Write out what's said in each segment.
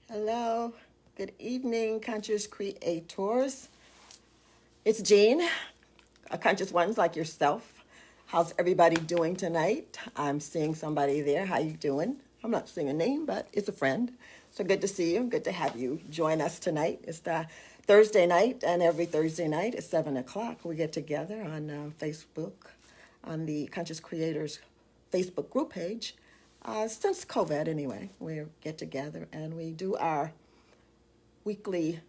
Hello, good evening, conscious creators. It's Jean, a conscious ones like yourself. How's everybody doing tonight? I'm seeing somebody there. How you doing? I'm not seeing a name, but it's a friend. So good to see you. Good to have you join us tonight. It's the Thursday night, and every Thursday night at 7 o'clock, we get together on Facebook, on the Conscious Creators Facebook group page. Since COVID, anyway, we get together and we do our weekly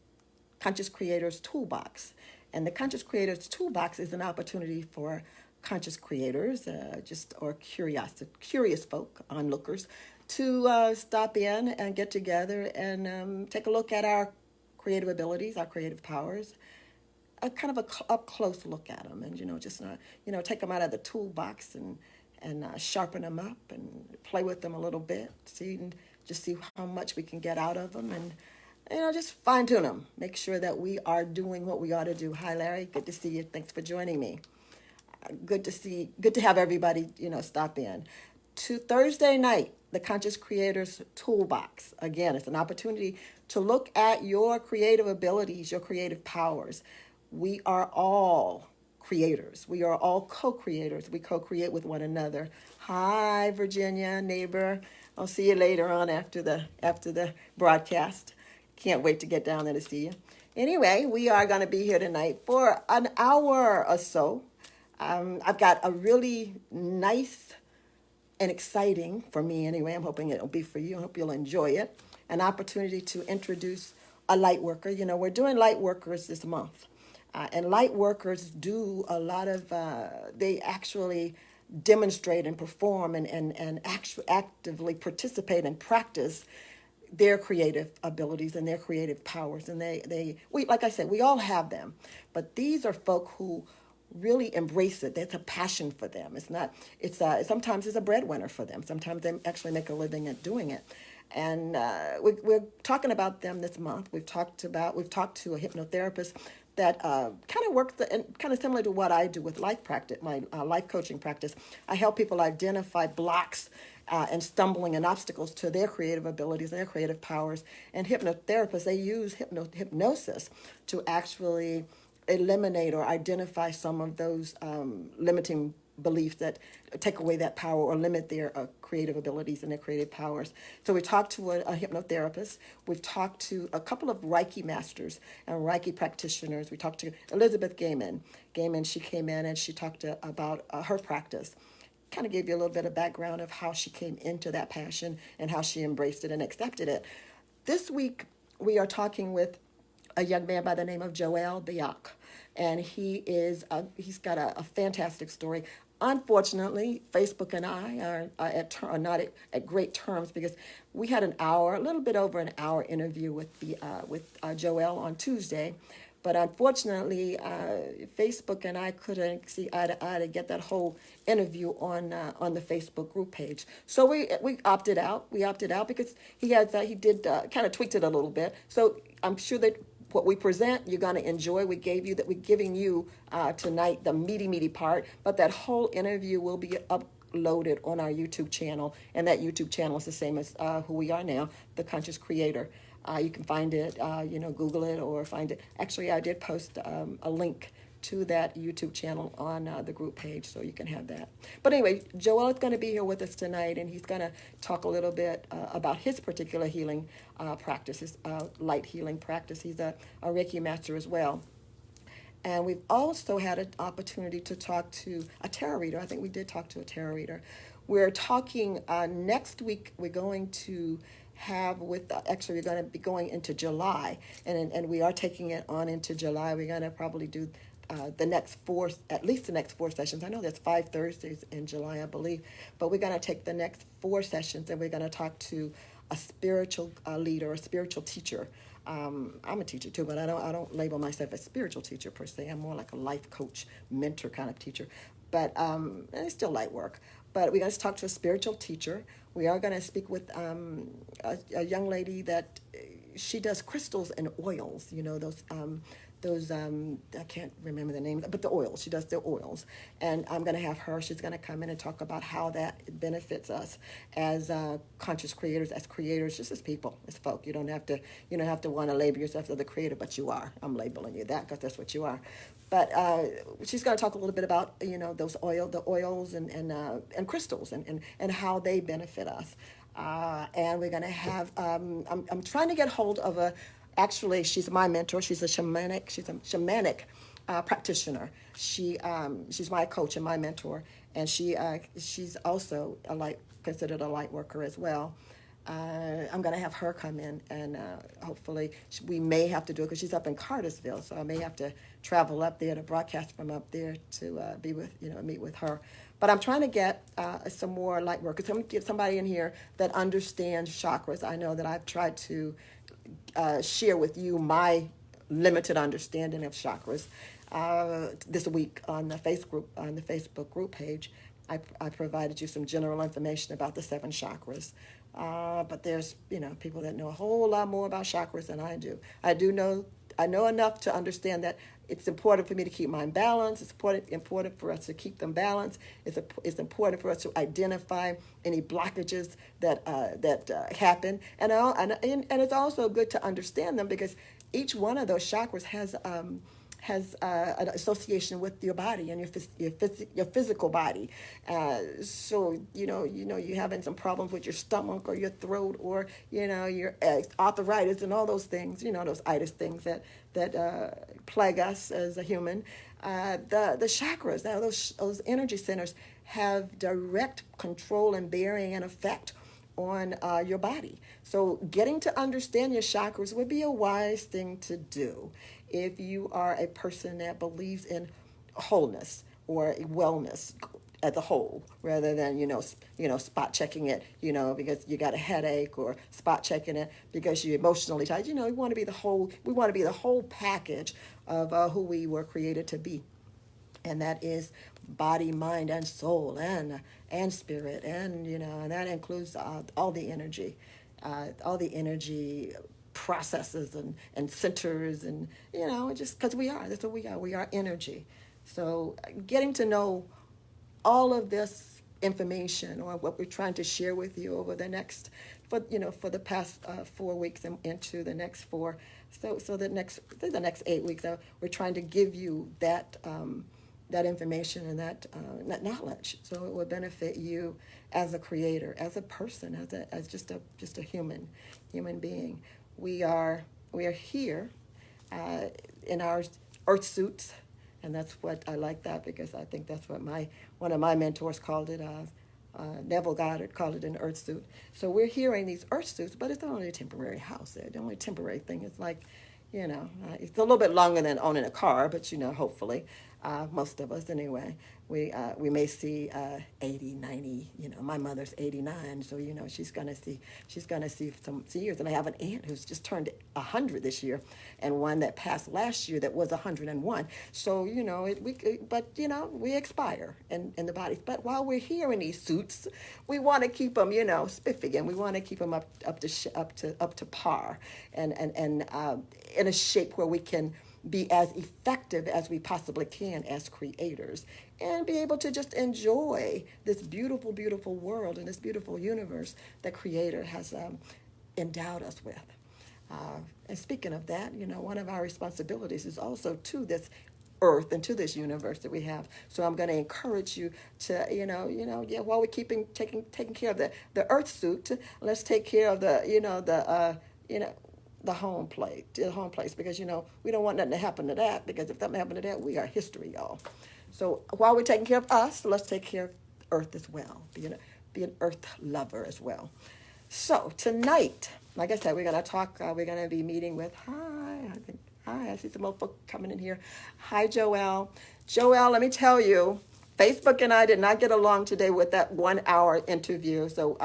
Conscious Creators Toolbox. And the Conscious Creators Toolbox is an opportunity for conscious creators, or curious folk, onlookers, to stop in and get together and take a look at our creative abilities, our creative powers, a kind of a up close look at them, and just take them out of the toolbox and sharpen them up and play with them a little bit, see how much we can get out of them, and just fine tune them. Make sure that we are doing what we ought to do. Hi, Larry. Good to see you. Thanks for joining me. Good to have everybody, stop in. To Thursday night, the Conscious Creators Toolbox. Again, it's an opportunity to look at your creative abilities, your creative powers. We are all creators. We are all co-creators. We co-create with one another. Hi, Virginia, neighbor. I'll see you later on after the broadcast. Can't wait to get down there to see you. Anyway, we are going to be here tonight for an hour or so. I've got a really nice and exciting, for me anyway, I'm hoping it'll be for you. I hope you'll enjoy it. An opportunity to introduce a light worker. We're doing light workers this month. And light workers do a lot of, they actually demonstrate and perform and actively participate and practice their creative abilities and their creative powers. And we, like I said, we all have them. But these are folk who really embrace it. There's a passion for them. Sometimes it's a breadwinner for them. Sometimes they actually make a living at doing it. And we're talking about them this month. We've talked to a hypnotherapist that kind of works kind of similar to what I do with life practice, my life coaching practice. I help people identify blocks and stumbling and obstacles to their creative abilities and their creative powers. And hypnotherapists, they use hypnosis to actually eliminate or identify some of those limiting beliefs that take away that power or limit their creative abilities and their creative powers. So we talked to a hypnotherapist. We've talked to a couple of Reiki masters and Reiki practitioners. We talked to Elizabeth Gaiman. She came in and she talked about her practice. Kind of gave you a little bit of background of how she came into that passion and how she embraced it and accepted it. This week, we are talking with a young man by the name of Joel Biak, and he's got a fantastic story. Unfortunately, Facebook and I are not at great terms because we had a little bit over an hour interview with Joel on Tuesday. But unfortunately, Facebook and I couldn't see eye to eye to get that whole interview on the Facebook group page. So we opted out. We opted out because he did kind of tweaked it a little bit. So I'm sure that what we present, you're going to enjoy. We're giving you tonight the meaty part, but that whole interview will be uploaded on our YouTube channel, and that YouTube channel is the same as who we are now, The Conscious Creator. You can find it, Google it or find it. Actually, I did post a link to that YouTube channel on the group page, so you can have that. But anyway, Joel is going to be here with us tonight, and he's going to talk a little bit about his particular healing practice, his light healing practice. He's a Reiki master as well. And we've also had an opportunity to talk to a tarot reader. I think we did talk to a tarot reader. We're talking next week. We're going to we're going to be going into July, and we are taking it on into July. We're going to probably do at least the next four sessions. I know there's 5 Thursdays in July, I believe, but we're going to take the next 4 sessions, and we're going to talk to a spiritual leader, a spiritual teacher. I'm a teacher too, but I don't label myself a spiritual teacher per se. I'm more like a life coach, mentor kind of teacher. But and it's still light work. But we're going to talk to a spiritual teacher. We are going to speak with a young lady that she does crystals and oils. Those those I can't remember the name, but the oils. She does the oils, and I'm going to have her. She's going to come in and talk about how that benefits us as conscious creators, just as people, as folk. You don't have to want to label yourself as the creator, but you are. I'm labeling you that because that's what you are. But she's going to talk a little bit about the oils and crystals and how they benefit us. And we're going to have. I'm trying to get hold of a. Actually, she's my mentor. She's a shamanic practitioner. She's my coach and my mentor, and she's also considered a light worker as well. I'm going to have her come in, and hopefully we may have to do it because she's up in Cartersville, so I may have to travel up there to broadcast from up there to meet with her. But I'm trying to get some more light workers. I'm going to get somebody in here that understands chakras. I know that I've tried to share with you my limited understanding of chakras. This week on the Facebook group page, I provided you some general information about the 7 chakras. But there's people that know a whole lot more about chakras than I do. I know enough to understand that it's important for me to keep mine balanced. It's important for us to keep them balanced. It's important for us to identify any blockages that happen, and it's also good to understand them because each one of those chakras has an association with your body and your physical body. So you having some problems with your stomach or your throat or your arthritis and all those things. Those itis things that plague us as a human. The chakras, now those energy centers have direct control and bearing and effect on your body. So getting to understand your chakras would be a wise thing to do if you are a person that believes in wholeness or wellness as a whole, rather than spot checking it because you got a headache, or spot checking it because you're emotionally tired. We want to be the whole package of who we were created to be, and that is body, mind, and soul, and spirit, and and that includes all the energy processes and centers, and just because that's what we are energy. So getting to know all of this information, or what we're trying to share with you over the next for the past 4 weeks and into the next 4, so the next 8 weeks, we're trying to give you that information and that knowledge, so it will benefit you as a creator, as a person, as just a human being. We are here in our earth suits, and that's what I like that, because I think that's what one of my mentors called it. Neville Goddard called it an earth suit. So we're here in these earth suits, but it's only a temporary house. The only temporary thing is it's a little bit longer than owning a car, but hopefully, most of us anyway, we may see 80, 90. My mother's 89, so she's gonna see some years. And I have an aunt who's just turned 100 this year, and one that passed last year that was 101. So we expire in the bodies. But while we're here in these suits, we want to keep them spiffy, and we want to keep them up to par, and in a shape where we can be as effective as we possibly can as creators, and be able to just enjoy this beautiful, beautiful world and this beautiful universe that Creator has endowed us with. And speaking of that, one of our responsibilities is also to this earth and to this universe that we have. So I'm going to encourage you to, while we're taking care of the earth suit, let's take care of the home place, because we don't want nothing to happen to that, because if something happened to that, we are history, y'all. So while we're taking care of us, let's take care of earth as well. Be an earth lover as well. So tonight, like I said, we're going to talk. We're going to be meeting with I see some more folks coming in here. Hi, Joelle. Let me tell you, Facebook and I did not get along today with that 1-hour interview. So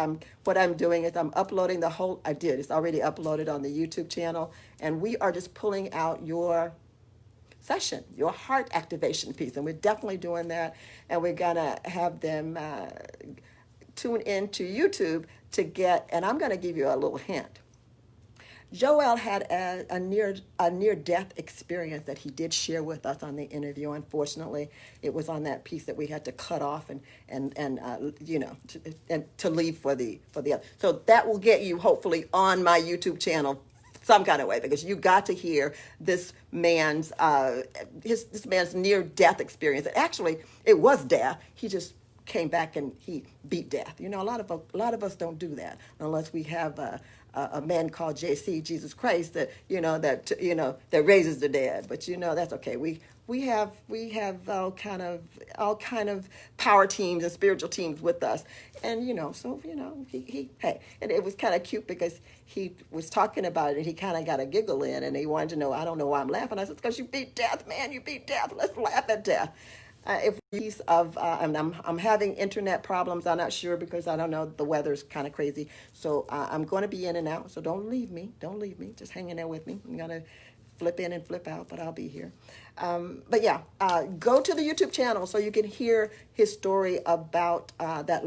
what I'm doing is I'm uploading the whole. It's already uploaded on the YouTube channel, and we are just pulling out your session, your heart activation piece, and we're definitely doing that. And we're gonna have them tune into YouTube to get. And I'm gonna give you a little hint. Joel had a near death experience that he did share with us on the interview. Unfortunately, it was on that piece that we had to cut off and to leave for the other. So that will get you hopefully on my YouTube channel some kind of way, because you got to hear this man's near death experience. Actually, it was death. He just came back and he beat death. A lot of us don't do that unless we have a man called JC, Jesus Christ, that raises the dead. But that's okay. We have all kind of power teams and spiritual teams with us, and he hey, and it was kind of cute because he was talking about it and he kind of got a giggle in, and he wanted to know, I don't know why I'm laughing. I said, because you beat death, man. You beat death. Let's laugh at death. If piece of I'm having internet problems. I'm not sure because I don't know. The weather's kind of crazy, so I'm going to be in and out. So don't leave me. Don't leave me. Just hang in there with me. I'm gonna flip in and flip out, but I'll be here. But yeah, go to the YouTube channel so you can hear his story about that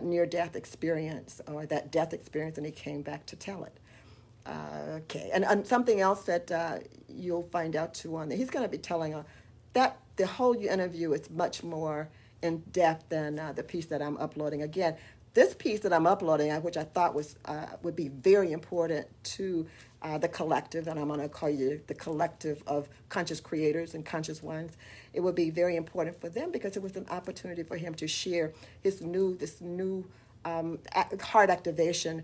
near-death experience, or that death experience, and he came back to tell it. Okay, and something else that you'll find out too on there. He's going to be telling that the whole interview is much more in depth than the piece that I'm uploading. Again, this piece that I'm uploading, which I thought would be very important to the collective, and I'm going to call you the collective of conscious creators and conscious ones. It would be very important for them because it was an opportunity for him to share this new heart activation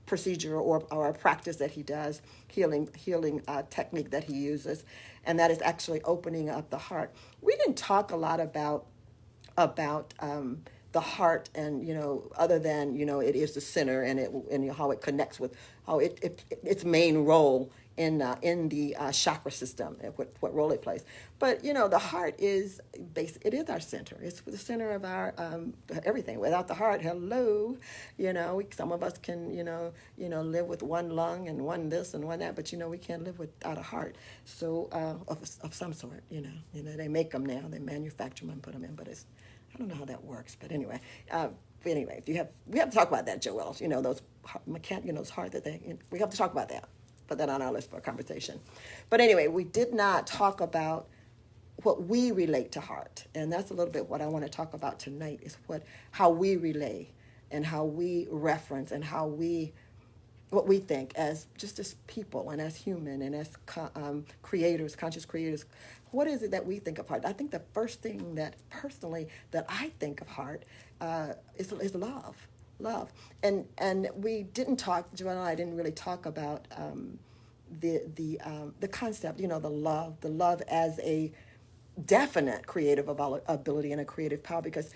procedure or a practice that he does, healing technique that he uses, and that is actually opening up the heart. We didn't talk a lot about the heart, and other than it is the center, and how it connects with how its main role in the chakra system, and what role it plays. But the heart is it is our center. It's the center of our everything. Without the heart, hello, some of us can live with one lung and one this and one that, but we can't live without a heart. So of some sort, they make them now, they manufacture them and put them in, but I don't know how that works, but anyway. We have to talk about that, Joel. Those those heart that we have to talk about that. Put that on our list for a conversation. But anyway, we did not talk about what we relate to heart, and that's a little bit what I want to talk about tonight. Is how we relay and how we reference and what we think as people and as human and as creators, conscious creators. What is it that we think of heart? I think the first thing that personally that I think of heart is love. And we didn't talk, Joanna and I didn't really talk about the concept, the love as a definite creative ability and a creative power, because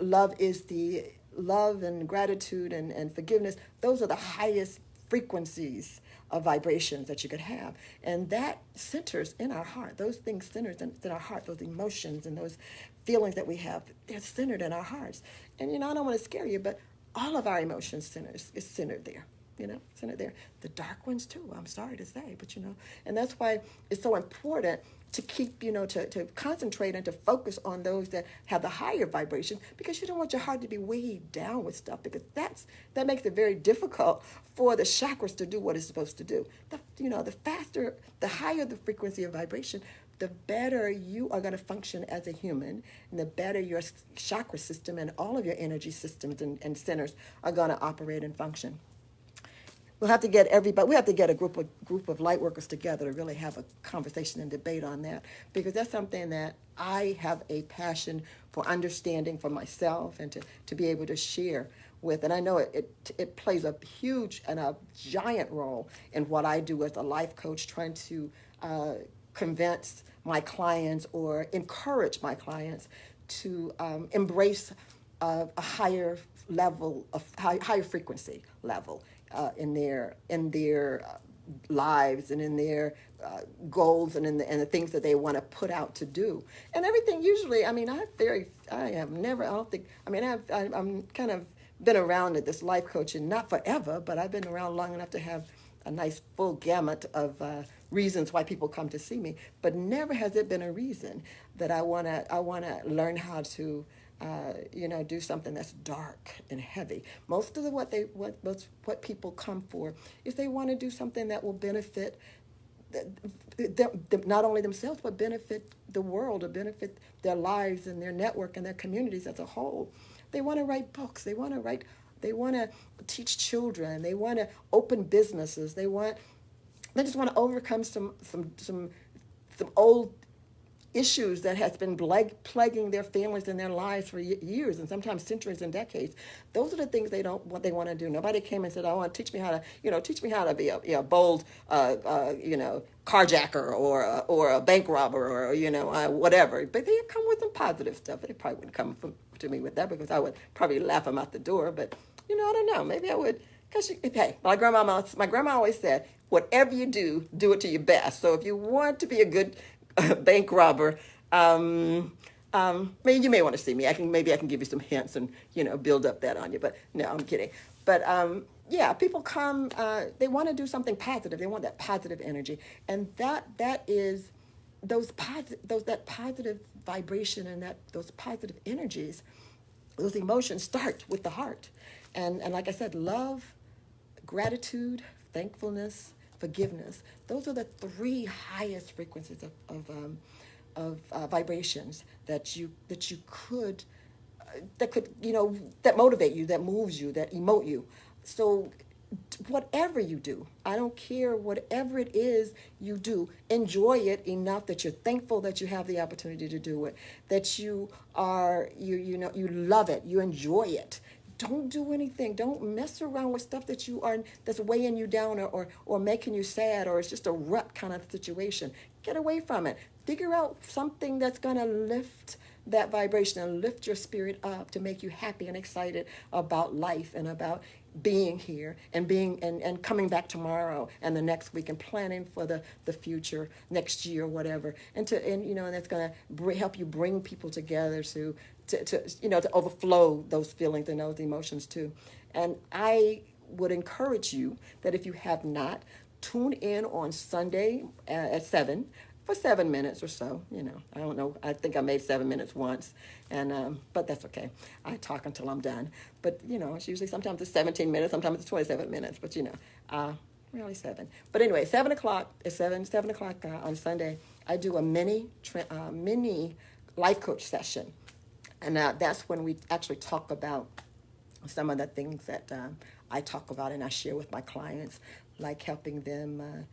love and gratitude and forgiveness. Those are the highest frequencies of vibrations that you could have, and that centers in our heart. Those things centers in our heart. Those emotions and those feelings that we have, they're centered in our hearts. And I don't want to scare you, but all of our emotions is centered there. Centered there. The dark ones too, I'm sorry to say, but and that's why it's so important to keep, to concentrate and to focus on those that have the higher vibration, because you don't want your heart to be weighed down with stuff, because that makes it very difficult for the chakras to do what it's supposed to do. The higher the frequency of vibration, the better you are going to function as a human, and the better your chakra system and all of your energy systems and centers are going to operate and function. We'll have to get everybody. We have to get a group of light workers together to really have a conversation and debate on that, because that's something that I have a passion for understanding for myself and to be able to share with. And I know it plays a huge and a giant role in what I do as a life coach, trying to convince my clients or encourage my clients to embrace a higher level of higher frequency level in their lives and in their goals and in the things that they want to put out to do. And everything usually, I'm kind of been around at this life coaching, not forever, but I've been around long enough to have a nice full gamut of reasons why people come to see me. But never has it been a reason that I wanna learn how to do something that's dark and heavy. Most of what people come for is they want to do something that will benefit not only themselves but benefit the world or benefit their lives and their network and their communities as a whole. They want to write books. They want to teach children. They want to open businesses. They just want to overcome some old issues that has been plaguing their families and their lives for years and sometimes centuries and decades. Those are the things what they want to do. Nobody came and said, "I want to teach me how to be a bold, carjacker or a bank robber or whatever." But they come with some positive stuff. They probably wouldn't come to me with that because I would probably laugh them out the door. But I don't know. Maybe I would. Because hey, my grandma always said, "Whatever you do, do it to your best." So if you want to be a good bank robber, maybe you may want to see me. Maybe I can give you some hints and build up that on you. But no, I'm kidding. But yeah, people come. They want to do something positive. They want that positive energy, and that is that positive vibration and those positive energies, those emotions start with the heart, and like I said, love, gratitude, thankfulness, forgiveness. Those are the three highest frequencies of vibrations that that motivate you, that moves you, that emote you. So whatever you do, I don't care, whatever it is you do, enjoy it enough that you're thankful that you have the opportunity to do it, that you love it, you enjoy it. Don't do anything. Don't mess around with stuff that's weighing you down or making you sad, or it's just a rut kind of situation. Get away from it. Figure out something that's going to lift that vibration and lift your spirit up to make you happy and excited about life and about being here and coming back tomorrow and the next week and planning for the future, next year, whatever. And that's going to help you bring people together to overflow those feelings and those emotions too. And I would encourage you that if you have not, tune in on Sunday at 7 for 7 minutes or so. I don't know. I think I made 7 minutes once, but that's okay. I talk until I'm done. But it's usually sometimes it's 17 minutes, sometimes it's 27 minutes. But really 7. But anyway, 7 o'clock is 7 o'clock on Sunday. I do a mini life coach session. And that's when we actually talk about some of the things that I talk about and I share with my clients, like helping them,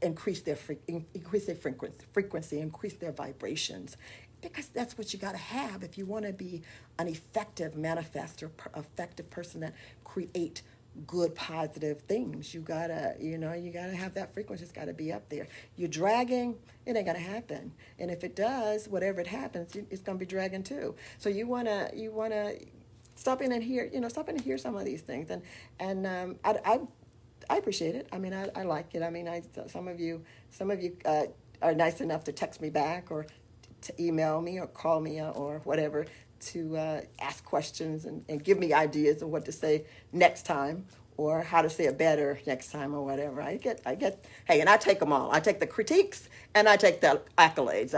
increase their frequency, increase their vibrations, because that's what you got to have if you want to be an effective manifestor, effective person that create good positive things. You gotta have that frequency. It's got to be up there. You're dragging, it ain't gonna happen. And if it does, whatever it happens, it's gonna be dragging too. So you wanna stop in and hear some of these things. And I appreciate it. I mean, I like it. I mean, some of you are nice enough to text me back or to email me or call me or whatever, to ask questions and give me ideas of what to say next time or how to say it better next time or whatever. Hey, and I take them all. I take the critiques and I take the accolades.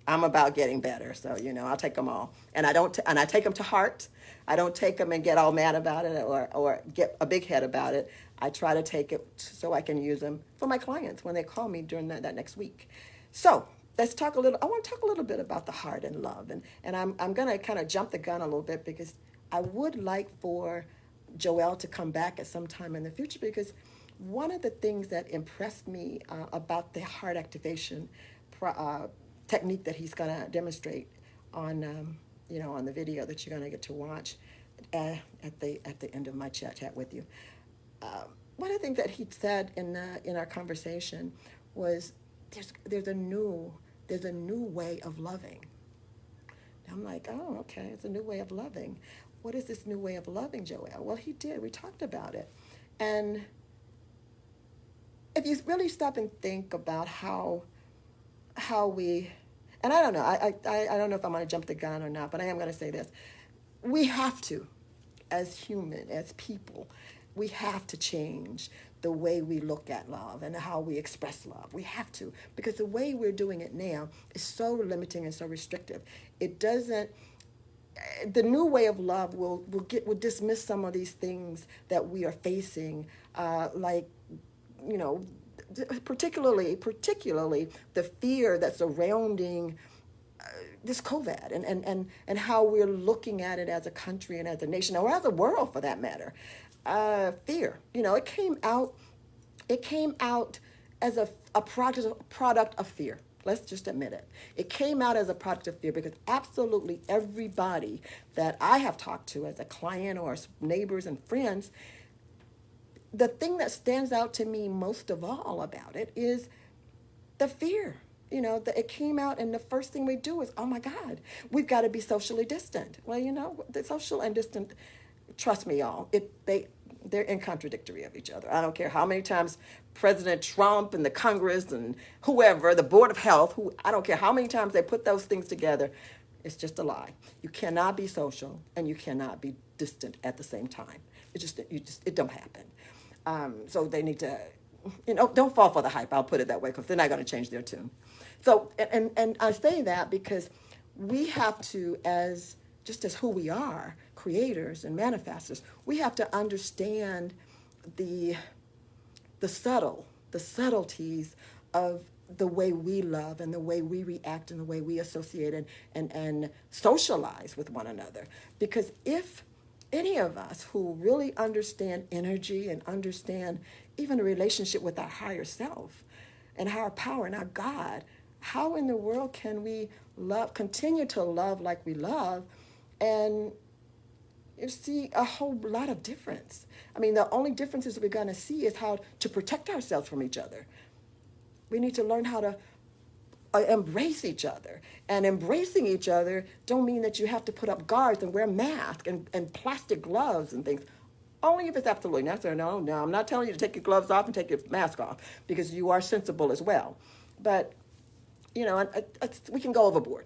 I'm about getting better. So, I'll take them all. And I take them to heart. I don't take them and get all mad about it or get a big head about it. I try to take it so I can use them for my clients when they call me during that next week. So I want to talk a little bit about the heart and love. And I'm going to kind of jump the gun a little bit because I would like for Joelle to come back at some time in the future, because one of the things that impressed me about the heart activation technique that he's going to demonstrate on the video that you're going to get to watch at the end of my chat with you. One of the things that he said in our conversation was there's a new way of loving. And I'm like, oh, okay, it's a new way of loving. What is this new way of loving, Joelle? Well, we talked about it. And if you really stop and think about how we, and I don't know, I don't know if I'm going to jump the gun or not, but I am going to say this. We have to, as human, as people, we have to change the way we look at love and how we express love. We have to, because the way we're doing it now is so limiting and so restrictive. It doesn't, the new way of love will dismiss some of these things that we are facing, like, you know, particularly the fear that's surrounding this COVID, and how we're looking at it as a country and as a nation, or as a world for that matter. Fear, it came out as a product of fear. Let's just admit it. It came out as a product of fear, because absolutely everybody that I have talked to as a client or as neighbors and friends, the thing that stands out to me most of all about it is the fear. That it came out, and the first thing we do is, oh my God, we've got to be socially distant. Well, the social and distant, trust me, y'all, they're in contradictory of each other. I don't care how many times President Trump and the Congress and whoever, the Board of Health, I don't care how many times they put those things together. It's just a lie. You cannot be social and you cannot be distant at the same time. It don't happen. So they need to, don't fall for the hype. I'll put it that way, because they're not going to change their tune. So, and I say that because we have to, just as who we are, creators and manifestors, we have to understand the subtleties of the way we love and the way we react and the way we associate and socialize with one another. Because if any of us who really understand energy and understand even a relationship with our higher self and higher power and our God, how in the world can we continue to love like we love, and you see a whole lot of difference? I mean, the only differences we're going to see is how to protect ourselves from each other. We need to learn how to embrace each other. And embracing each other don't mean that you have to put up guards and wear masks and plastic gloves and things. Only if it's absolutely necessary. No, I'm not telling you to take your gloves off and take your mask off, because you are sensible as well. But, we can go overboard.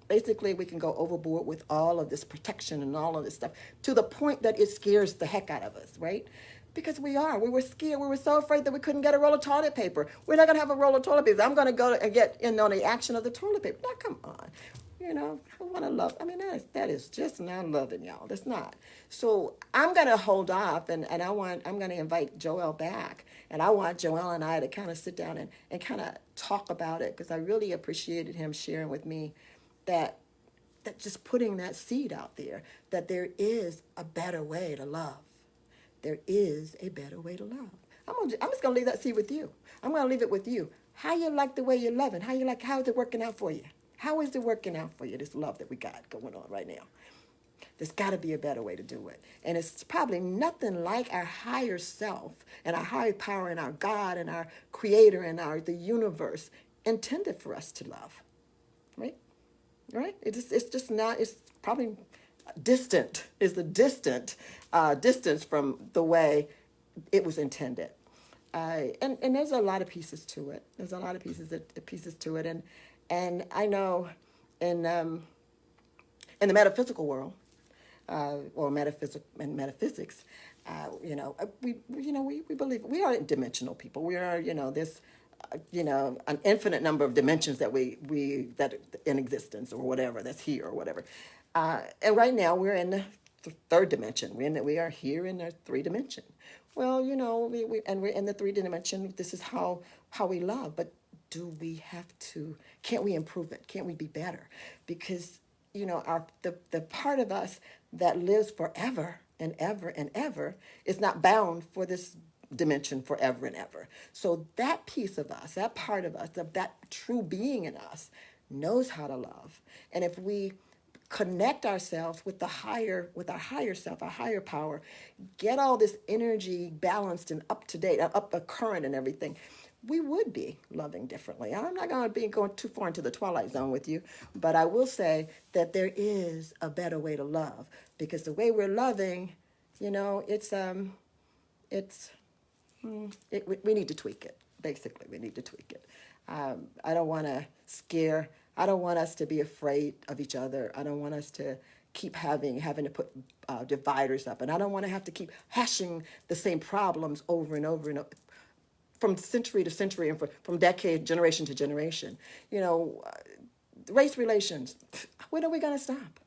Basically, we can go overboard with all of this protection and all of this stuff, to the point that it scares the heck out of us, right? Because we were scared. We were so afraid that we couldn't get a roll of toilet paper. We're not going to have a roll of toilet paper. I'm going to go and get in on the action of the toilet paper. Now, come on. I want to love. I mean, that is just not loving, y'all. That's not. So I'm going to hold off, and I'm going to invite Joel back. And I want Joel and I to kind of sit down and kind of talk about it, because I really appreciated him sharing with me that just putting that seed out there, that there is a better way to love. There is a better way to love. I'm just going to leave that seed with you. I'm going to leave it with you. How you like the way you're loving? How is it working out for you? How is it working out for you, this love that we got going on right now? There's got to be a better way to do it. And it's probably nothing like our higher self and our higher power and our God and our creator and the universe intended for us to love. Right? Right? It's just not, it's probably distant, is the distance from the way it was intended. And there's a lot of pieces to it. There's a lot of pieces to it. And I know in the metaphysical world, or metaphysics, we believe we are dimensional people. We are, this, an infinite number of dimensions that that in existence, or whatever, that's here or whatever. And right now we're in the third dimension. We are here in the three dimension. Well, and we're in the three dimension. This is how we love. But do we have to? Can't we improve it? Can't we be better? Because the part of us that lives forever and ever and ever is not bound for this dimension forever and ever. So that piece of us, that part of us, that true being in us, knows how to love. And if we connect ourselves with our higher self, our higher power, get all this energy balanced and up to date, up the current and everything, we would be loving differently. I'm not going to be going too far into the twilight zone with you, but I will say that there is a better way to love, because the way we're loving, we need to tweak it. Basically, we need to tweak it. I don't want us to be afraid of each other. I don't want us to keep having to put dividers up, and I don't want to have to keep hashing the same problems over and over and over, from century to century and from decade, generation to generation. You know, race relations. When are we going to stop?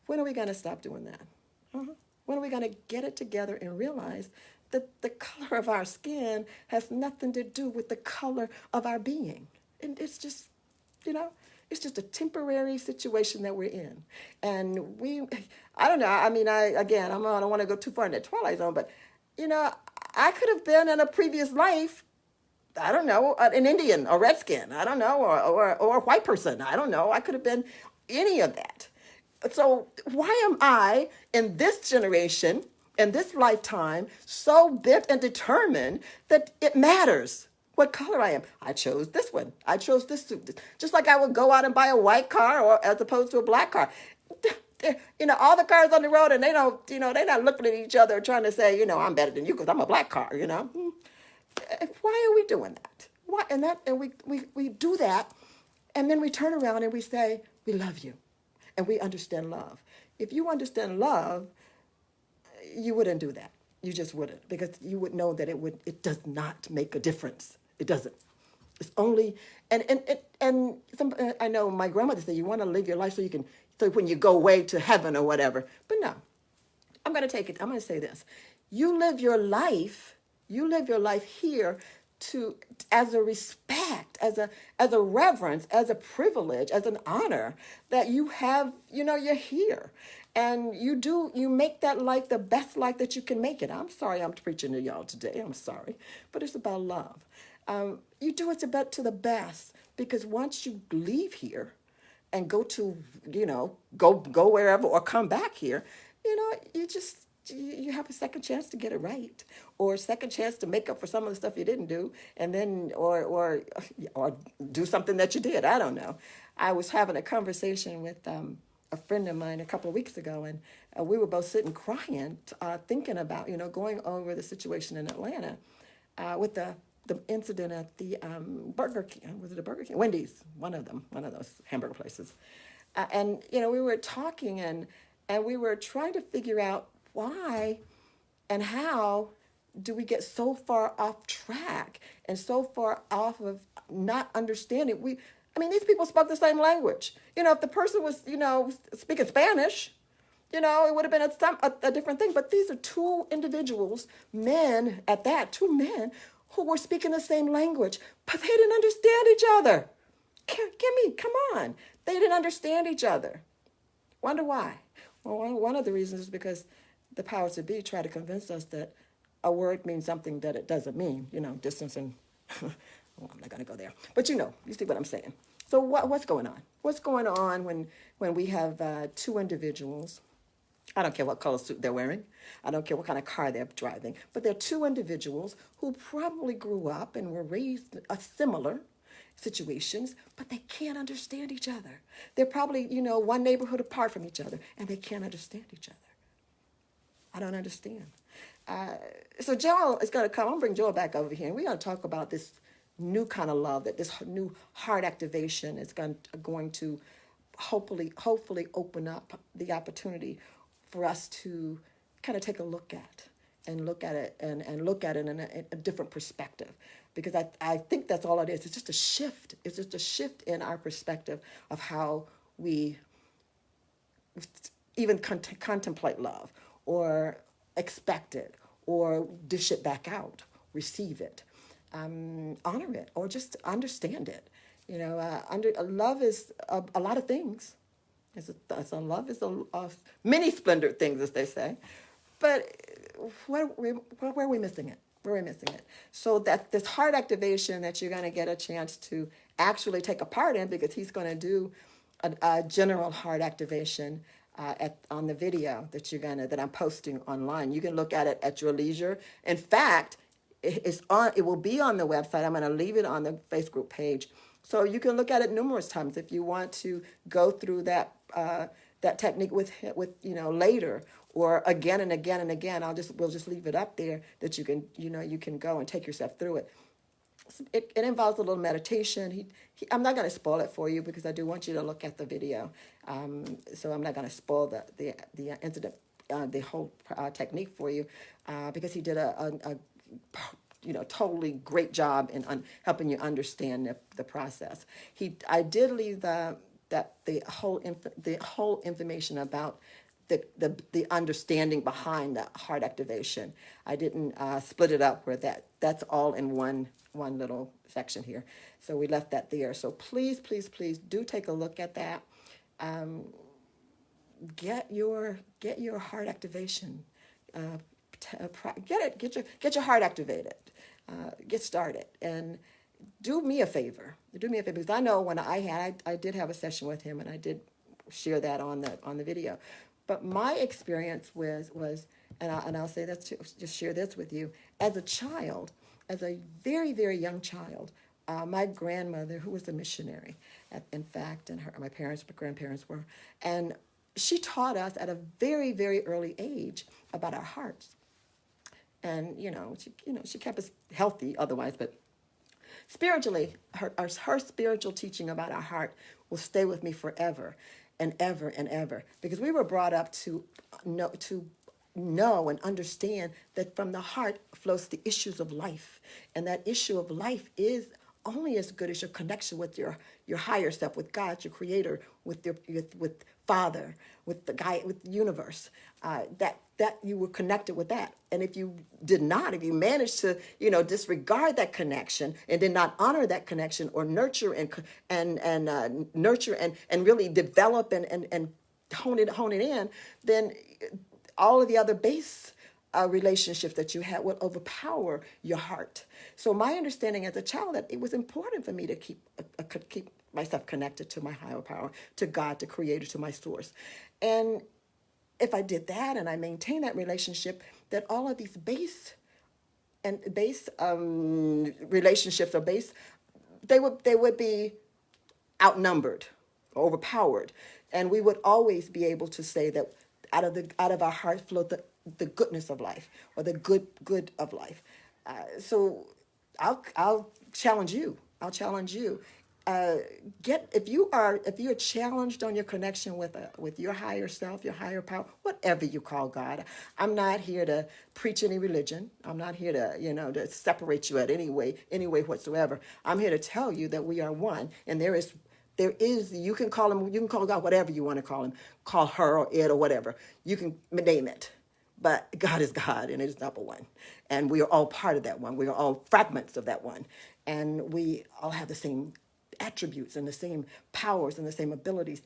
When are we going to stop doing that? When are we going to get it together and realize that the color of our skin has nothing to do with the color of our being? And it's just, you know, it's just a temporary situation that we're in. And I don't know. I mean, I don't want to go too far in that Twilight Zone, but, you know, I could have been in a previous life, I don't know, an Indian or Redskin, I don't know, or a white person, I don't know. I could have been any of that. So why am I in this generation, in this lifetime, so bent and determined that it matters what color I am? I chose this one. I chose this suit. Just like I would go out and buy a white car or as opposed to a black car. You know, all the cars on the road, and they don't, you know, they're not looking at each other trying to say, you know, I'm better than you because I'm a black car, you know. Why are we doing that? Why? And we do that, and then we turn around and we say, we love you. And we understand love. If you understand love, you wouldn't do that. You just wouldn't, because you would know that it does not make a difference. It doesn't. It's only, and I know my grandmother said, you want to live your life so when you go away to heaven or whatever. But no, I'm going to say this. You live your life here as a respect, as a reverence, as a privilege, as an honor that you have, you know, you're here. And you make that life the best life that you can make it. I'm sorry I'm preaching to y'all today. I'm sorry. But it's about love. You do it to the best, because once you leave here and go to, you know, go wherever or come back here, you know, you have a second chance to get it right, or a second chance to make up for some of the stuff you didn't do, and then or do something that you did. I don't know. I was having a conversation with a friend of mine a couple of weeks ago, and we were both sitting crying, thinking about, you know, going over the situation in Atlanta with the incident at the Burger King. Was it a Burger King? Wendy's, one of those hamburger places. And, you know, we were talking and we were trying to figure out why and how do we get so far off track and so far off of not understanding. These people spoke the same language. You know, if the person was, you know, speaking Spanish, you know, it would have been a different thing. But these are two individuals, men at that, two men who were speaking the same language, but they didn't understand each other. Come on. They didn't understand each other. Wonder why? Well, one of the reasons is because the powers that be try to convince us that a word means something that it doesn't mean. You know, distance and, well, I'm not going to go there. But you see what I'm saying. So what's going on? What's going on when we have two individuals? I don't care what color suit they're wearing. I don't care what kind of car they're driving. But they're two individuals who probably grew up and were raised similar situations, but they can't understand each other. They're probably, you know, one neighborhood apart from each other, and they can't understand each other. I don't understand. So Joel is going to come. I'm going to bring Joel back over here, and we're going to talk about this new kind of love, that this new heart activation is going to hopefully open up the opportunity for us to kind of take a look at and look at it in a different perspective. Because I think that's all it is. It's just a shift. It's just a shift in our perspective of how we even contemplate love, or expect it, or dish it back out, receive it, honor it, or just understand it. You know, love is a lot of things. Love is a many splendid things, as they say. But where are we missing it? Where are we missing it? So that this heart activation that you're going to get a chance to actually take a part in, because he's going to do a general heart activation on the video that I'm posting online. You can look at it at your leisure. In fact, it will be on the website. I'm going to leave it on the Facebook page, so you can look at it numerous times if you want to go through that technique with later, or again and again and again. We'll just leave it up there that you can go and take yourself through it. it involves a little meditation. I'm not going to spoil it for you because I do want you to look at the video. So I'm not going to spoil the incident, the whole technique for you, because he did a totally great job in helping you understand the process. I did leave the whole information about the understanding behind the heart activation. I didn't split it up where that's all in one little section here. So we left that there. So please, please, please do take a look at that. Get your heart activation. Get your heart activated. Get started and do me a favor. Do me a favor because I know when I did have a session with him and I did share that on the video. But my experience was and I'll say this too, just share this with you. As a child, as a very, very young child, my grandmother, who was a missionary, in fact, and my grandparents were, and she taught us at a very, very early age about our hearts. And she kept us healthy otherwise, but spiritually, her spiritual teaching about our heart will stay with me forever and ever and ever, because we were brought up to know and understand that from the heart flows the issues of life, and that issue of life is only as good as your connection with your higher self, with God, your Creator, with Father, with the guy, with the universe. That you were connected with that, and if you managed to disregard that connection and did not honor that connection or nurture and really develop and hone it in, then all of the other base relationships that you had will overpower your heart. So my understanding as a child that it was important for me to keep myself connected to my higher power, to God, to Creator, to my source. And if I did that and I maintained that relationship, that all of these base relationships they would be outnumbered, overpowered, and we would always be able to say that out of our heart flowed the goodness of life, or the good of life. So I'll challenge you. If you're challenged on your connection with your higher self, your higher power, whatever you call God. I'm not here to preach any religion. I'm not here to separate you any way whatsoever. I'm here to tell you that we are one, and there is you can call God whatever you want to call him, call her or it or whatever. You can name it. But God is God, and it is number one. And we are all part of that one. We are all fragments of that one. And we all have the same attributes and the same powers and the same abilities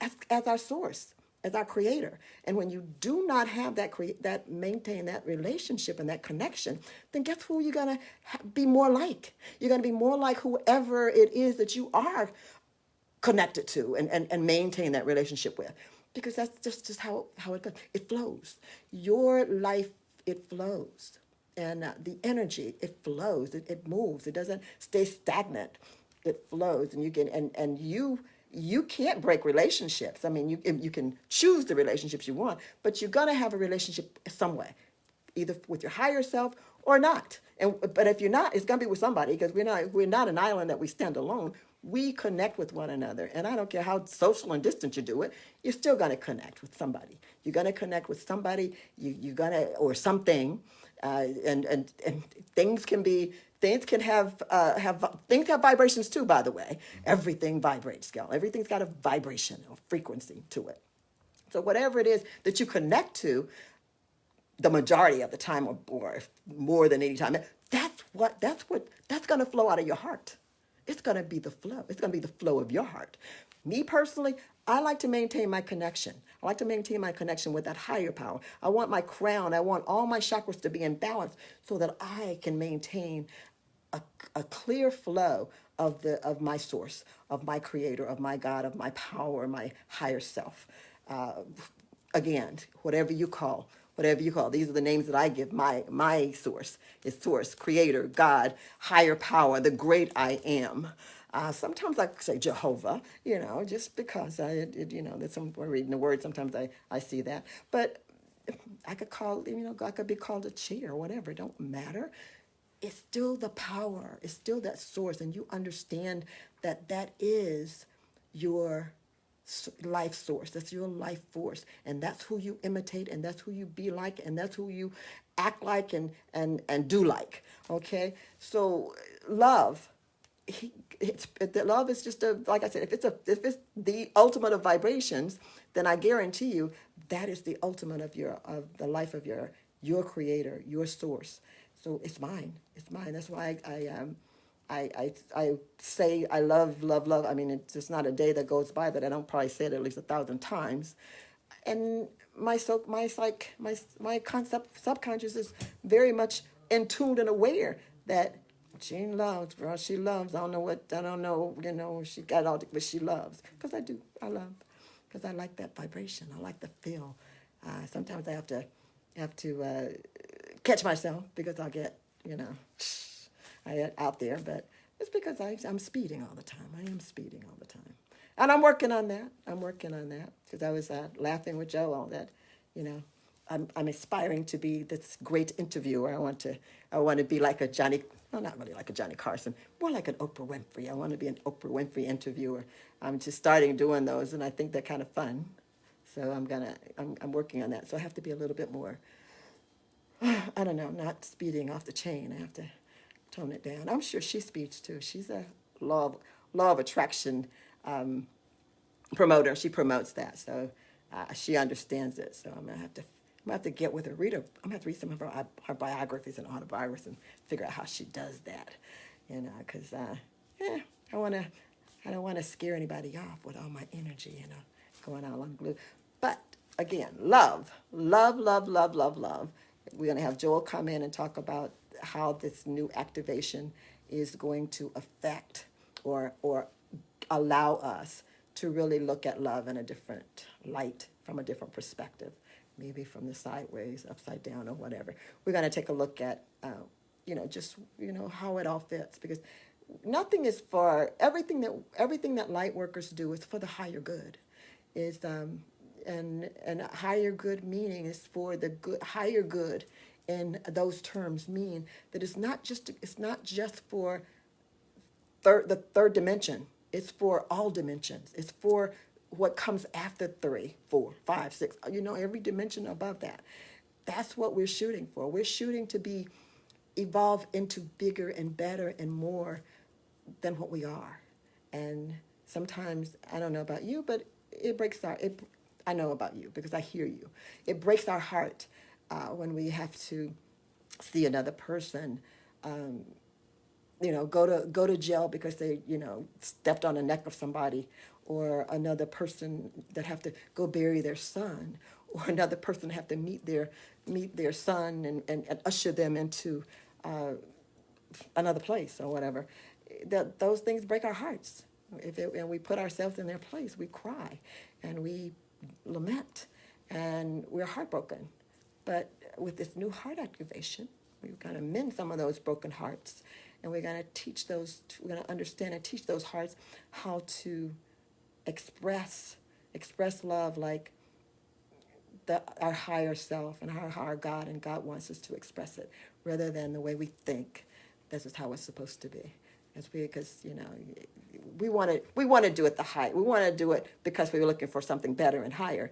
as our source, as our Creator. And when you do not have that maintain that relationship and that connection, then guess who you're going to be more like? You're going to be more like whoever it is that you are connected to and maintain that relationship with. Because that's just how it goes. It flows. Your life, it flows. And the energy, it flows. It moves. It doesn't stay stagnant. It flows. And you can't break relationships. I mean, you can choose the relationships you want, but you're going to have a relationship some way, either with your higher self or not. But if you're not, it's going to be with somebody, because we're not an island that we stand alone. We connect with one another. And I don't care how social and distant you do it, you're still going to connect with somebody. You're going to connect with somebody, you're going to, or something. And things have vibrations too, by the way. Everything vibrates, Gal. Everything's got a vibration or frequency to it. So whatever it is that you connect to, the majority of the time, or more than any time, that's going to flow out of your heart. It's going to be the flow. It's going to be the flow of your heart. Me personally, I like to maintain my connection. I like to maintain my connection with that higher power. I want my crown. I want all my chakras to be in balance so that I can maintain a clear flow of my source, of my Creator, of my God, of my power, my higher self. Again, whatever you call. These are the names that I give my source. It's source, Creator, God, higher power, the great I am. Sometimes I say Jehovah, just because that's we're reading the word. Sometimes I see that. But I could call, God could be called a cheater or whatever. It don't matter. it's still the power, it's still that source, and you understand that that is your life source, that's your life force, and that's who you imitate, and that's who you be like, and that's who you act like and do like. Okay, so love, the love is just a, like I said, if it's the ultimate of vibrations, then I guarantee you that is the ultimate of the life of your creator, your source. So it's mine. It's mine. That's why I say I love, love, love. I mean, it's just not a day that goes by that I don't probably say it at least 1,000 times. And my concept subconscious is very much in tune and aware that June loves, girl. She loves. I don't know. She got all, but she loves because I do. I love because I like that vibration. I like the feel. Sometimes I have to catch myself because I'll get I get out there, but it's because I'm speeding all the time. I am speeding all the time. And I'm working on that. I'm working on that because I was laughing with Joel that, I'm aspiring to be this great interviewer. I want to be like a Johnny, no, not really like a Johnny Carson, more like an Oprah Winfrey. I want to be an Oprah Winfrey interviewer. I'm just starting doing those, and I think they're kind of fun. So I'm working on that. So I have to be a little bit more, I don't know, not speeding off the chain. I have to tone it down. I'm sure she speeds too. She's a law of attraction promoter. She promotes that, so she understands it. So I'm gonna have to get with her. I'm gonna have to read some of her biographies and autobiographies and figure out how she does that. Because I don't want to scare anybody off with all my energy, going out on glue. But again, love, love, love, love, love, love. We're gonna have Joel come in and talk about how this new activation is going to affect or allow us to really look at love in a different light, from a different perspective, maybe from the sideways, upside down, or whatever. We're going to take a look at, how it all fits, because nothing is for everything that light workers do is for the higher good, is and higher good meaning is for the good, higher good, and those terms mean that it's not just for the third dimension. It's for all dimensions. It's for what comes after 3, 4, 5, 6. Every dimension above that. That's what we're shooting for. We're shooting to evolve into bigger and better and more than what we are. And sometimes, I don't know about you, but I know about you because I hear you. It breaks our heart when we have to see another person go to jail because they, stepped on the neck of somebody, or another person that have to go bury their son, or another person have to meet their son and usher them into another place or whatever. Those things break our hearts. And we put ourselves in their place, we cry and we lament and we're heartbroken. But with this new heart activation, we're going to mend some of those broken hearts. And we're going to understand and teach those hearts how to express love like our higher self and our higher God, and God wants us to express it rather than the way we think this is how it's supposed to be. Because we want to do it the high. We want to do it because we were looking for something better and higher.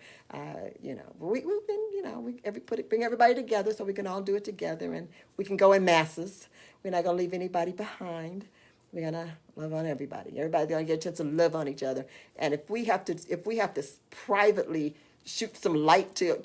Bring everybody together so we can all do it together, and we can go in masses. We're not going to leave anybody behind. We're going to love on everybody. Everybody's going to get a chance to love on each other. And if we have to privately shoot some light to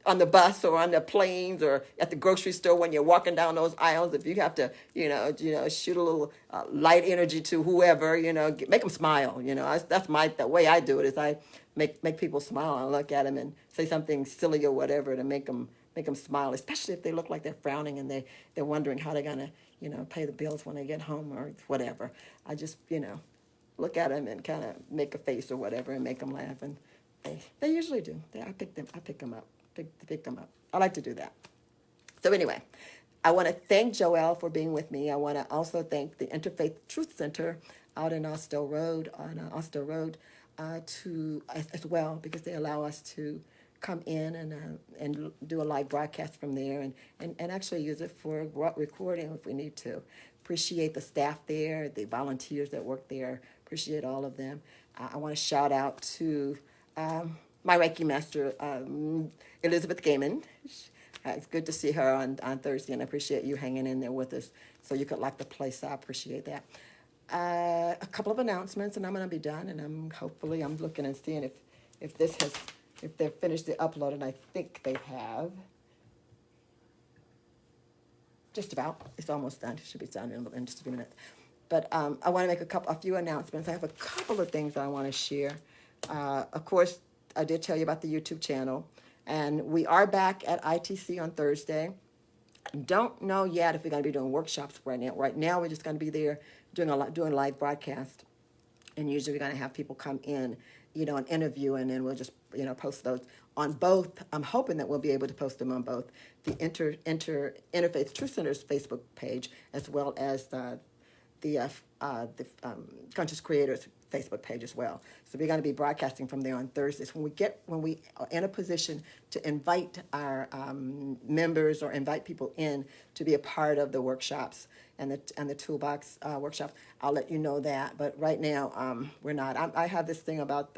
on the bus or on the planes or at the grocery store when you're walking down those aisles, if you have to, shoot a little light energy to whoever, make them smile. That's the way I do it, is I make people smile and look at them and say something silly or whatever to make them smile, especially if they look like they're frowning and they're wondering how they're going to, pay the bills when they get home or whatever. I just, look at them and kind of make a face or whatever and make them laugh. And they usually do. I pick them up. Pick them up. I like to do that. So anyway, I want to thank Joelle for being with me. I want to also thank the Interfaith Truth Center out in Austell Road, as well, because they allow us to come in and do a live broadcast from there and actually use it for recording if we need to. Appreciate the staff there, the volunteers that work there. Appreciate all of them. I want to shout out to my Reiki master, Elizabeth Gaiman. It's good to see her on Thursday, and I appreciate you hanging in there with us so you could lock the place. I appreciate that. A couple of announcements, and I'm going to be done. And I'm looking and seeing if they've finished the upload, and I think they have. Just about. It's almost done. It should be done in just a few minutes. But I want to make a few announcements. I have a couple of things I want to share. Of course, I did tell you about the YouTube channel, and we are back at ITC on Thursday. Don't know yet if we're going to be doing workshops right now. Right now, we're just going to be there doing live broadcast, and usually we're going to have people come in, an interview, and then we'll just post those on both. I'm hoping that we'll be able to post them on both the Interfaith Truth Center's Facebook page as well as the Conscious Creators Facebook page as well. So we're going to be broadcasting from there on Thursdays. When we are in a position to invite our members or invite people in to be a part of the workshops and the toolbox workshop, I'll let you know that. But right now, we're not. I have this thing about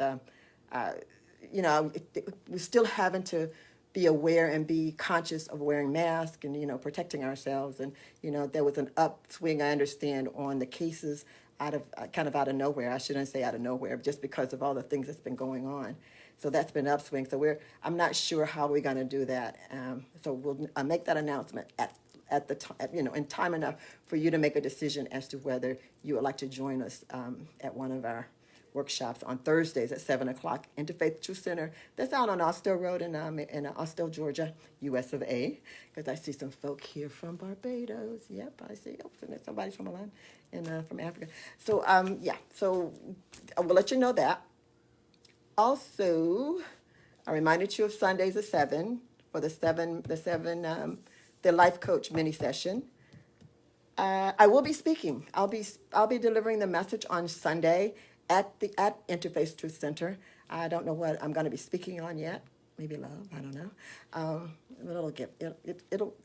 we're still having to be aware and be conscious of wearing masks and protecting ourselves. And there was an upswing, I understand, on the cases out of nowhere. I shouldn't say out of nowhere, just because of all the things that's been going on. So that's been upswing. So I'm not sure how we're going to do that. So we'll make that announcement at the time, in time enough for you to make a decision as to whether you would like to join us at one of our workshops on Thursdays at 7:00. Interfaith Truth Center. That's out on Austell Road in Austell, Georgia, U.S. of A. Because I see some folk here from Barbados. Yep, I see. Oh, and there's somebody from Milan and from Africa. So So I will let you know that. Also, I reminded you of Sundays at 7 for the life coach mini session. I will be speaking. I'll be delivering the message on Sunday at Interface Truth Center. I don't know what I'm going to be speaking on yet. Maybe love. I don't know. It'll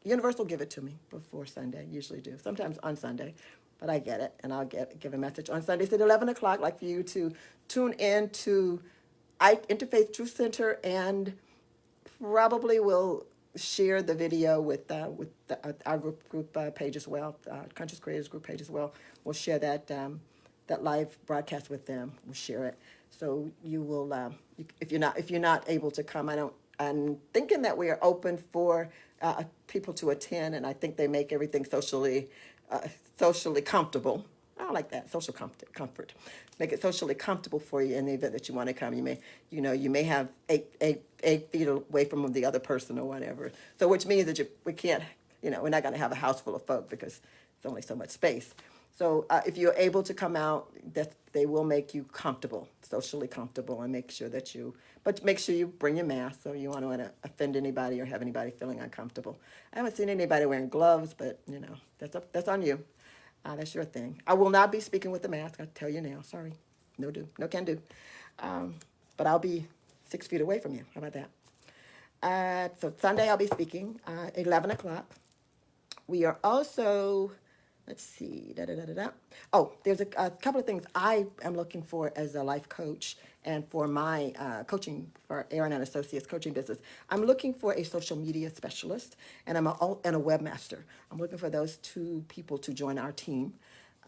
universe will give it to me before Sunday. Usually do. Sometimes on Sunday, but I get it, and I'll give a message on Sundays at 11:00. I'd like for you to tune in to Interfaith Truth Center, and probably will share the video with our group page as well, Conscious Creators group page as well. We'll share that live broadcast with them. We'll share it. So you will, if you're not able to come, I'm thinking that we are open for people to attend, and I think they make everything socially comfortable. I like that, social comfort. Make it socially comfortable for you in the event that you want to come. You may have eight feet away from the other person or whatever. So which means that we can't, we're not going to have a house full of folk because it's only so much space. So if you're able to come out, that they will make you comfortable, socially comfortable, and make sure you bring your mask, so you want to offend anybody or have anybody feeling uncomfortable. I haven't seen anybody wearing gloves, but that's on you. That's your thing. I will not be speaking with the mask. I tell you now. Sorry, no can do. But I'll be 6 feet away from you. How about that? So Sunday I'll be speaking 11:00. We are also. Let's see. Oh, there's a couple of things I am looking for as a life coach and for my coaching for Aaron and Associates coaching business. I'm looking for a social media specialist and a webmaster. I'm looking for those two people to join our team.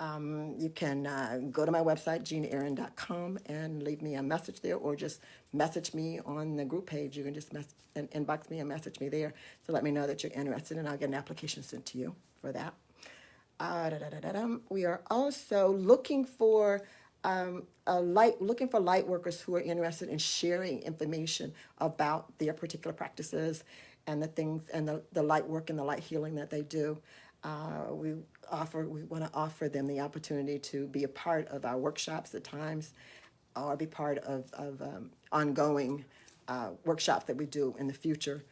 You can go to my website, jeanaaron.com, and leave me a message there, or just message me on the group page. You can just inbox me and message me there to let me know that you're interested, and I'll get an application sent to you for that. We are also looking for light workers who are interested in sharing information about their particular practices and the things and the light work and the light healing that they do. We want to offer them the opportunity to be a part of our workshops at times, or be part of ongoing workshops that we do in the future.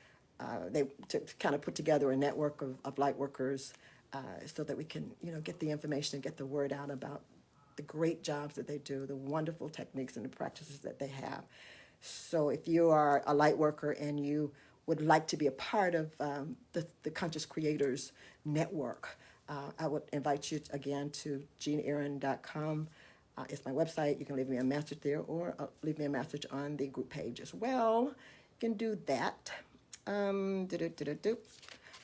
To kind of put together a network of light workers. So that we can, get the information and get the word out about the great jobs that they do, the wonderful techniques and the practices that they have. So if you are a light worker and you would like to be a part of the Conscious Creators Network, I would invite you again to jeaneaaron.com. It's my website. You can leave me a message there or leave me a message on the group page as well. You can do that. Do.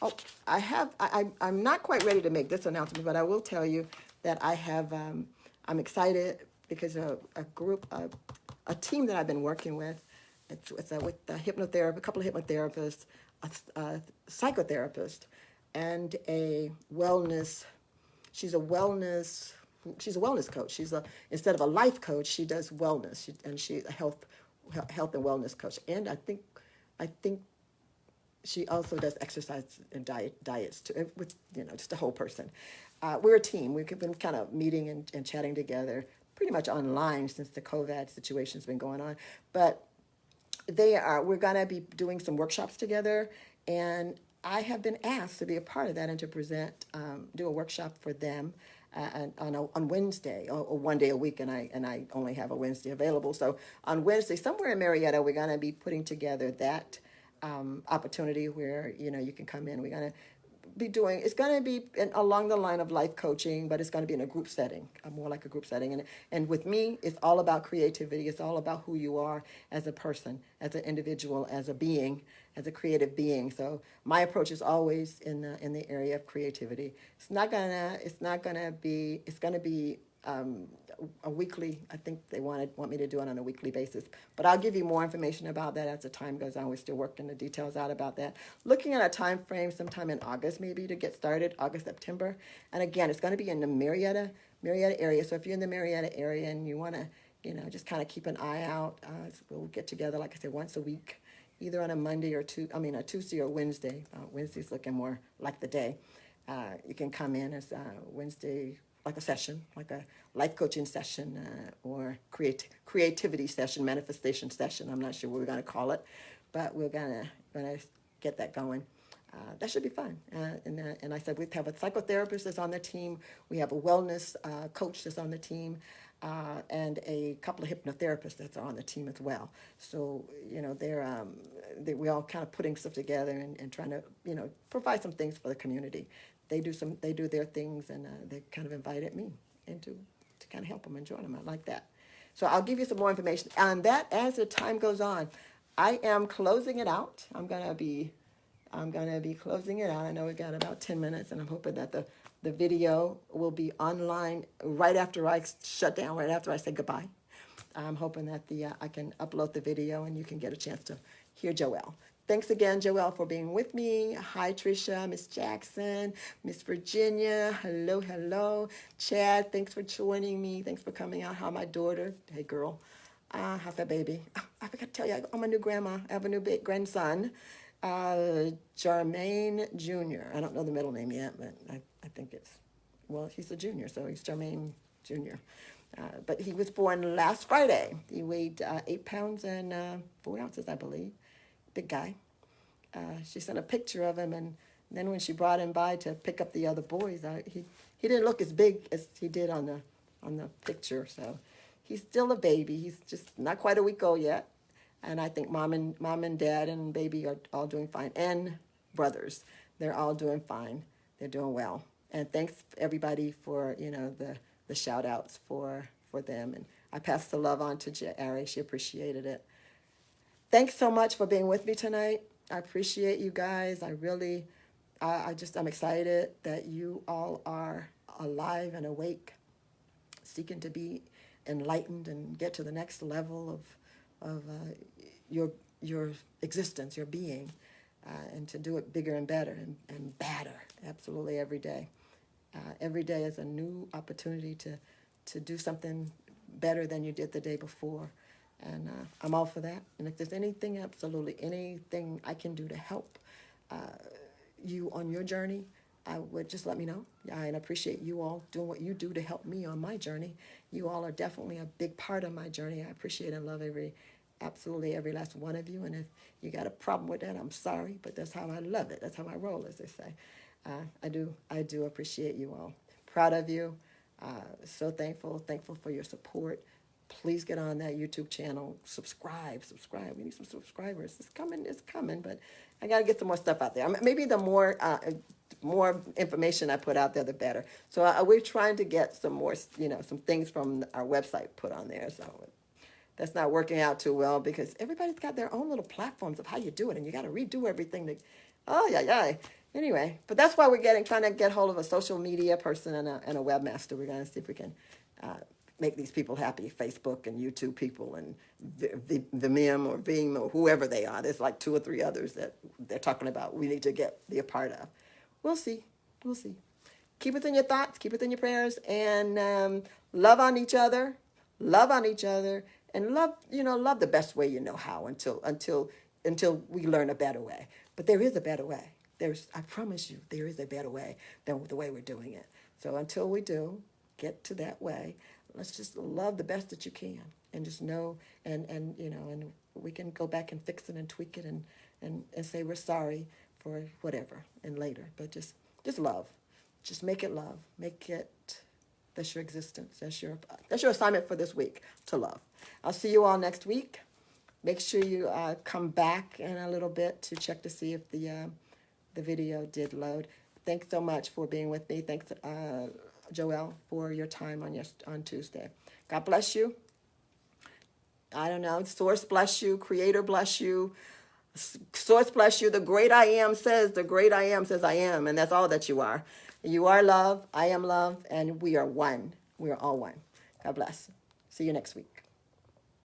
Oh, I'm not quite ready to make this announcement, but I will tell you that I'm excited because a team that I've been working with, with a hypnotherapist, a couple of hypnotherapists, a psychotherapist, and a wellness. She's a wellness. She's a wellness coach. Instead of a life coach, she does wellness, and she's a health and wellness coach. And I think she also does exercise and diets too, with just a whole person. We're a team. We've been kind of meeting and chatting together pretty much online since the COVID situation's been going on. But we're going to be doing some workshops together, and I have been asked to be a part of that and to do a workshop for them on Wednesday, or 1 day a week, and I only have a Wednesday available. So on Wednesday, somewhere in Marietta, we're going to be putting together that opportunity where you can come in. We're going to be doing, it's going to be along the line of life coaching, but it's going to be in a group setting, more like a group setting. And with me, it's all about creativity. It's all about who you are as a person, as an individual, as a being, as a creative being. So my approach is always in the area of creativity. It's going to be a weekly. I think they want me to do it on a weekly basis, but I'll give you more information about that as the time goes on. We're still working the details out about that. Looking at a time frame sometime in August, maybe, to get started, August, September. And again, it's going to be in the Marietta area. So if you're in the Marietta area and you want to, just kind of keep an eye out, we'll get together, like I said, once a week, either on a Monday or a Tuesday or Wednesday. Wednesday's looking more like the day. You can come in as Wednesday, like a session, like a life coaching session, or creativity session, manifestation session. I'm not sure what we're going to call it, but we're gonna get that going. That should be fun. And I said we have a psychotherapist that's on the team. We have a wellness coach that's on the team, and a couple of hypnotherapists that are on the team as well. So we're all kind of putting stuff together and trying to provide some things for the community. They do their things, and they kind of invited me into to kind of help them and join them. I like that. So I'll give you some more information on that as the time goes on. I am closing it out. I'm gonna be closing it out. I know we got about 10 minutes, and I'm hoping that the video will be online right after I shut down, right after I say goodbye. I'm hoping that I can upload the video and you can get a chance to hear Joelle. Thanks again, Joelle, for being with me. Hi, Tricia, Miss Jackson, Miss Virginia. Hello, hello. Chad, thanks for joining me. Thanks for coming out. How my daughter? Hey, girl. How's that baby? I forgot to tell you, I'm a new grandma. I have a new big grandson, Jermaine Jr. I don't know the middle name yet, but I think he's a junior, so he's Jermaine Jr. But he was born last Friday. He weighed 8 pounds and 4 ounces, I believe. Big guy. She sent a picture of him, and then when she brought him by to pick up the other boys, he didn't look as big as he did on the picture. So he's still a baby. He's just not quite a week old yet. And I think mom and dad and baby are all doing fine, and brothers. They're all doing fine. They're doing well. And thanks everybody for the shout outs for them. And I passed the love on to Ari. She appreciated it. Thanks so much for being with me tonight. I appreciate you guys. I'm excited that you all are alive and awake, seeking to be enlightened and get to the next level of your existence, your being, and to do it bigger and better and badder, absolutely every day. Every day is a new opportunity to do something better than you did the day before. And I'm all for that. And if there's absolutely anything I can do to help you on your journey, I would just let me know. I appreciate you all doing what you do to help me on my journey. You all are definitely a big part of my journey. I appreciate and love absolutely every last one of you. And if you got a problem with that, I'm sorry, but that's how I love it. That's how I roll, as they say. I do appreciate you all. Proud of you. So thankful for your support. please get on that YouTube channel. Subscribe. We need some subscribers. It's coming, but I got to get some more stuff out there. Maybe the more information I put out there, the better. So we're trying to get some more, some things from our website put on there. So that's not working out too well because everybody's got their own little platforms of how you do it, and you got to redo everything. Oh, yeah. Anyway, but that's why we're trying to get hold of a social media person and a webmaster. We're going to see if we can make these people happy, Facebook and YouTube people and the Vim or Veeam or whoever they are. There's like 2 or 3 others that they're talking about we need to be a part of. We'll see. Keep it in your thoughts, keep it in your prayers, and love on each other, and love the best way you know how until we learn a better way. But there is a better way. I promise you, there is a better way than the way we're doing it. So until we do get to that way, let's just love the best that you can, and just know, and we can go back and fix it and tweak it and say we're sorry for whatever and later. But just love, just make it love, that's your existence, that's your assignment for this week, to love. I'll see you all next week. Make sure you come back in a little bit to check to see if the video did load. Thanks so much for being with me. Thanks, Joelle, for your time on Tuesday. God bless you. I don't know. Source bless you. Creator bless you. Source bless you. The great I am says I am, and that's all that you are. You are love. I am love, and we are one. We are all one. God bless. See you next week.